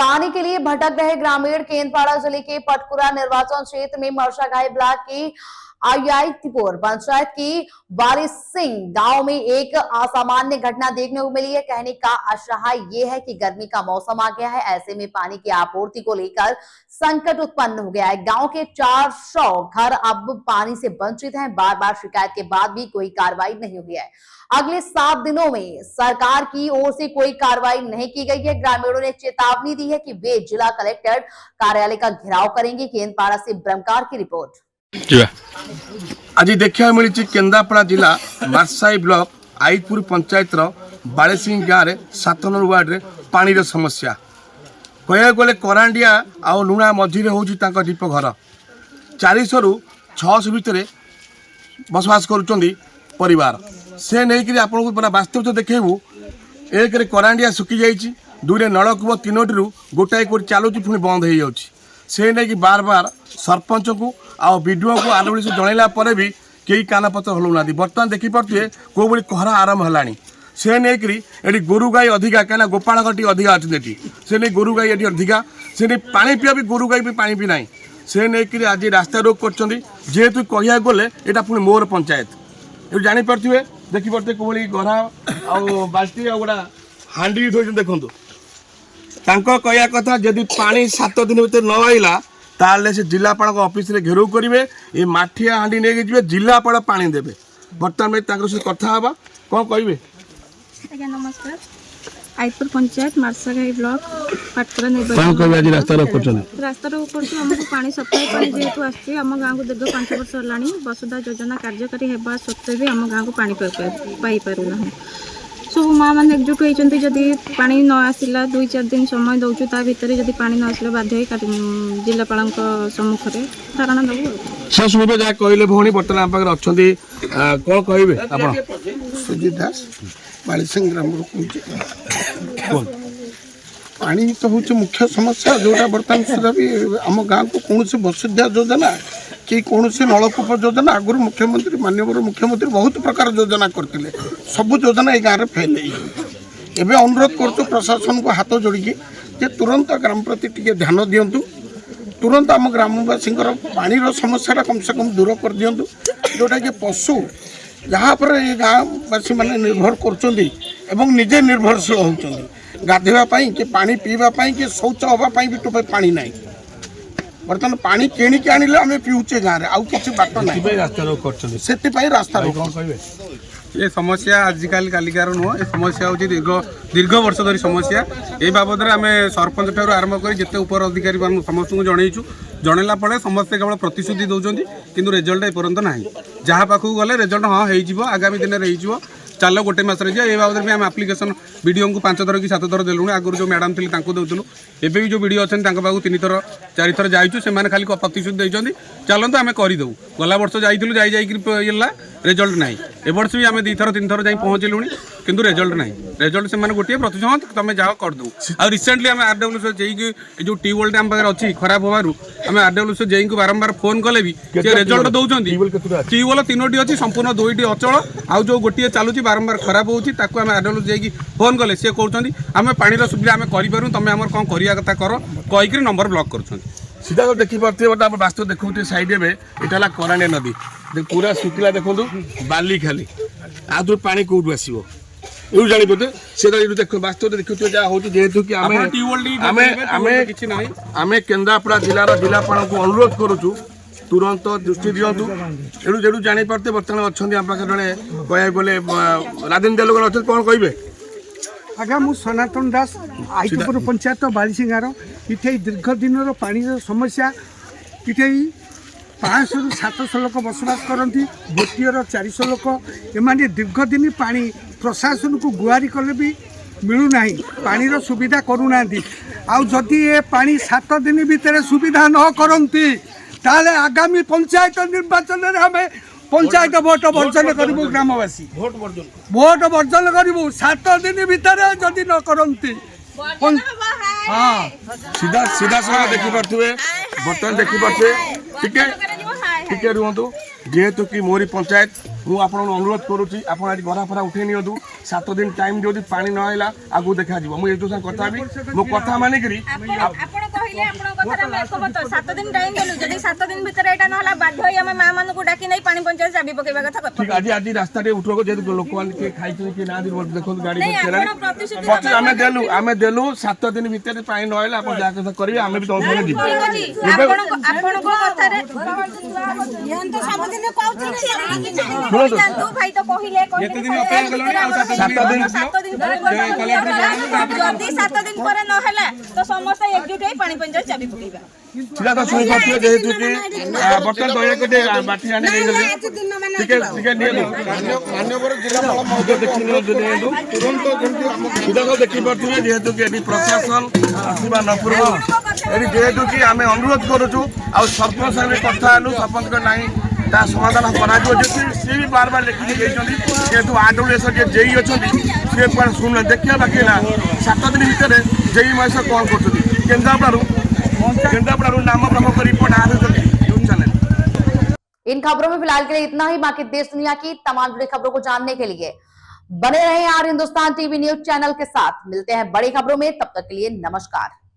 पानी के लिए भटक रहे ग्रामीण केंद्रपाड़ा जिले के पटकुरा निर्वाचन क्षेत्र में मरसागाही ब्लॉक की आईआईटीपुर पंचायत की वारिस सिंह गांव में एक असामान्य घटना देखने को मिली है। कहने का आशा ये है कि गर्मी का मौसम आ गया है, ऐसे में पानी की आपूर्ति को लेकर संकट उत्पन्न हो गया है। गांव के 400 घर अब पानी से वंचित हैं। बार बार शिकायत के बाद भी कोई कार्रवाई नहीं हुई है। अगले 7 दिनों में सरकार की ओर से कोई कार्रवाई नहीं की गई है। ग्रामीणों ने चेतावनी दी है कि वे जिला कलेक्टर कार्यालय का घेराव करेंगे। केंद्रपाड़ा से ब्रह्मकार की रिपोर्ट। आज देखा मिली केन्द्रापड़ा जिला मार्साई ब्लॉक आईपुर पंचायत बाड़ेसिंह गाँव में 7 नंबर वार्ड में पानी समस्या कह गले करांडिया आउ लुणा मझे हूँ दीप घर 400 ରୁ 600 भितर बसवास कर से नहीं आपको पूरा वास्तव देखेबू। 1 रे करांडिया सुखी जाइए, 2 रे नलकूप 3टी रू गोटाए कोई चलुची पुणी बंद हो जाऊँगी। से नहीं बार बार सरपंच को आ विडीओ को आलोड़ी से जनइला भी कई कानपत्र हलुना। बर्तमान देखिपे कौ भाई कहरा आरंभ है। से नहीं ये गोरु गाई अधिका क्या गोपाल टी अधिका अच्छी से नहीं गोरु गाई ये अधिका से नहीं पानी पिया भी गोरु गाई भी पानी भी ना। से नहीं आज रास्ता रोक करेतु कह गले यहाँ पुणी मोर पंचायत ये जापे देखिपे कौ भाई गरा बाल्टी गोटा हाँ देखो कहया कथा जदि पानी 7 दिन भर न आईला ताले से जिलापाल ऑफिस रे घेराव करेंगे। ये माठिया हाँडी नहीं जी जिलापाल पानी देवे। बर्तमान में कथा हाँ कौन कहे। आज्ञा नमस्कार। आईपुर पंचायत मार्सागाही ब्लॉक पटकुरा रास्ता रोक आमको पानी सप्लाई पानी जेहेतु आम गाँव को दीर्घ 5 वर्ष है वसुधा योजना कार्यकारी होगा सत्वे भी आम गाँव को पानी पाईपारूना। सब माँ मैंने एकजुट होती जदि पानी न आसला 2-4 दिन समय दौचु ता भितर जदि पानी न आसला बाध्य जिलापाल सम्मुख में धारणा दबू। शुणवे जहाँ कहले भौणी बर्तमान आम पाखे अच्छा कौन कहे आप सुजीत दास बाड़ीसिंह ग्राम पानी तो हूँ मुख्य समस्या जोटा बर्तमान सुधा भी आम गाँव को कौन वसुधा योजना कि कौन नलकूप योजना आगुरी मुख्यमंत्री माननीय मुख्यमंत्री बहुत प्रकार योजना करते सब योजना ये गाँव में फेल एवं अनुरोध कर प्रशासन को हाथ जोड़ी जे तुरंत ग्राम प्रति टे ध्यान दिंतु। तुरंत आम ग्रामवासी पानी समस्या कम से कम दूर कर दिंतु जोटा कि पशु जहाँ पर ये गाँववासी मैंने निर्भर कर निजे निर्भरशील होती गाधेवाई कि पानी पीवाई कि शौच हाँपाई भी टोपे पानी ना। बर्तमान पानी किणिक आनिले आम पीऊचे गाँव में आउ कि बाट ना रास्ता रोक से रास्ता रोक ये समस्या आजिकल कालिकार नुह। ये समस्या हूँ दीर्घ वर्ष धरी समस्या। ये बाबद आम सरपंच ठार आरंभ कर जिते उपर अधिकारी समस्त को जनईचु जनला पड़े समस्ते केवल प्रतिश्रुति दौरान किंतु रिजल्ट एपर्यंत ना। जहाँ पाखक गले रिजल्ट हाँ हो आगामी दिन में चल गोटे मस ये बाबद भी आम आप्लिकेसन वीडियो को 5 थर कि 7 थर देलुँ। आगुरी जो मैडम थी दूसरू एवं जो वीडियो अच्छे 3 थर 4 थर जाइए से खाली प्रतिश्रुति देते चलते आम करदे। गला वर्ष जाइए रिजल्ट ना। ए वर्ष भी आम 2 थर 3 थर जा पहुँचलुँ किंतु रिजल्ट ना। रिजल्ट से गोटे प्रतिशत तुम जाओ करदे। आ रिसेंटली आम आरडब्ल्यूएस जेई जो ट्यूबवेल आम पाखे अच्छी खराब होवर आम आरडब्ल्यूएस जेई को बारंबार फोन कले भी रिजल्ट दौरान ट्यूबवेल 3टी अच्छी संपूर्ण 2टी अचल आउ जो गोटे चलुची बारंबार खराब होती आम आरडब्ल्यूएस जेई फोन कले सी कहते आम पानी सुविधा आम करूँ तुम आम कौन करा कथा कर कहीकि नंबर ब्लॉक कर सीधा देखिपे वास्तव देखते साइड में यहाँ करांडिया नदी पूरा सुखला देखो बाली खाली आदि पानी कौटू आसो यू जापे से देख वास्तव देखुए जहाँ हूँ जेहेतु कि आम केन्द्रापड़ा जिलार जिलापाल को अनुरोध करुचु तुरंत दृष्टि दिंतु। एणु जापारे बर्तमान अच्छा आम पाखे जड़े कह गले राजेन्द्र दियालोक अच्छे कौन कहे। आज्ञा मु सनातन दास आईपुर पंचायत बाड़ीसिंह गाँव इटे दीर्घ दिन पानी समस्या इटे 500 ରୁ 700 लोक बसवास करती गोटीर 400 लोक एमाने दीर्घ दिन पानी प्रशासन को गुहारी कले भी मिलूना पानीर सुविधा करूना। आउ जदि ये पानी 7 दिन भितर सुविधा न करती ताले आगामी पंचायत निर्वाचन में आम पंचायत भोट वर्जन करूँ ग्रामवासी भोट वर्जन करूँ 7 दिन भितर जदि न करती। हाँ सीधा सीधा देखिपे बर्तमान देखिपे टिके रुहतु जेहेतु कि मोरी पंचायत ମୁଁ ଆପଣଙ୍କୁ ଅନୁରୋଧ କରୁଛି ଆପଣ ଆଜି ଗରା ଫରା ଉଠେଇ ନିଅନ୍ତୁ 7 ଦିନ ଟାଇମ୍ ଯଦି ପାଣି ନ ଆଇଲା ଆଗକୁ ଦେଖାଯିବ। ମୁଁ ଏଇଠୁ ସାଙ୍ଗେ କଥା ହେବି ମୋ କଥା ମାନିକିରି ଆପଣ କହିଲେ ଆପଣଙ୍କ କଥାରେ ଆମେ ଏକମତ 7 ଦିନ ଟାଇମ୍ ଦେଲୁ ଯଦି 7 ଦିନ ଭିତରେ ଏଟା ନହେଲା ବାଧ୍ୟ ହୋଇ ଆମେ ମା ମାନଙ୍କୁ ଡାକି ନେଇ ପାଣି ପଞ୍ଚାୟତ ଚାବି ପକେଇବା କଥା କଥା ଠିକ ଆଜି ରାସ୍ତାରେ ଉଠେଇବ ଯେହେତୁ ଲୋକମାନେ କିଏ ଖାଇଛନ୍ତି କିଏ ନାହାନ୍ତି ଦେଖନ୍ତୁ ଗାଡ଼ି ଆମେ ଦେଲୁ 7 ଦିନ ଭିତରେ ପାଣି ନ ଆଇଲା ଆପଣ ଯାହା କଥା କରିବେ ଆମେ ବି ତମ ସାଙ୍ଗେ ଯିବୁ। ଆପଣଙ୍କ କଥାରେ ଭାଇ ତ କହିଲେ କେତେ ଦିନ ଅପେକ୍ଷା କଲଣି ଆଉ 7 ଦିନ ଯଦି 7 ଦିନ ପରେ ନହେଲା ତ ସମସ୍ତେ ଏକଜୁଟ ହେଇ ପାଣି ପଞ୍ଚାୟତ ଚାବି ପକେଇବା। ସେଟା ତ ଶୁଣିପାରୁଥିବେ ଯେହେତୁ କି ବର୍ତ୍ତମାନ ଦୟାକରି ବାଟି ଆଣି ଦେଇଦେଲେ ଟିକେ ନିଅନ୍ତୁ ମାନ୍ୟବର ଜିଲ୍ଲାପାଳ ମହୋଦୟ ଦେଖି ନିଅନ୍ତୁ ତୁରନ୍ତ ଯେମିତି ଆମ ସେଟା ତ ଦେଖିପାରୁଥିବେ ଯେହେତୁ କି ଏଠି ପ୍ରଶାସନ ଆସିବା ନ ପୂର୍ବ ଏଠି ଯେହେତୁ କି ଆମେ ଅନୁରୋଧ କରୁଛୁ ଆଉ ସରପଞ୍ଚ ସାଙ୍ଗରେ କଥା ହେଲୁ ସରପଞ୍ଚଙ୍କ ନାହିଁ ତା ସମାଧାନ କରାଯିବ ଯେହେତୁ ସିଏ ବି ବାର ଲେଖିକି ଦେଇଛନ୍ତି ଯେହେତୁ AWS ଯିଏ ଜେଇ ଅଛନ୍ତି ସିଏ କୁଆଡ଼େ ଶୁଣୁନାହିଁ ଦେଖିବା ବାକି ହେଲା 7 ଦିନ ଭିତରେ ଜେଇ ମହେଶ କ'ଣ କରୁଛନ୍ତି केंद्रापड़ारू नाम प्रमुख रिपोर्ट आ रही न्यूज चैनल। इन खबरों में फिलहाल के लिए इतना ही। बाकी देश दुनिया की तमाम जुड़ी खबरों को जानने के लिए बने रहें आर हिंदुस्तान टीवी न्यूज चैनल के साथ। मिलते हैं बड़ी खबरों में, तब तक के लिए नमस्कार।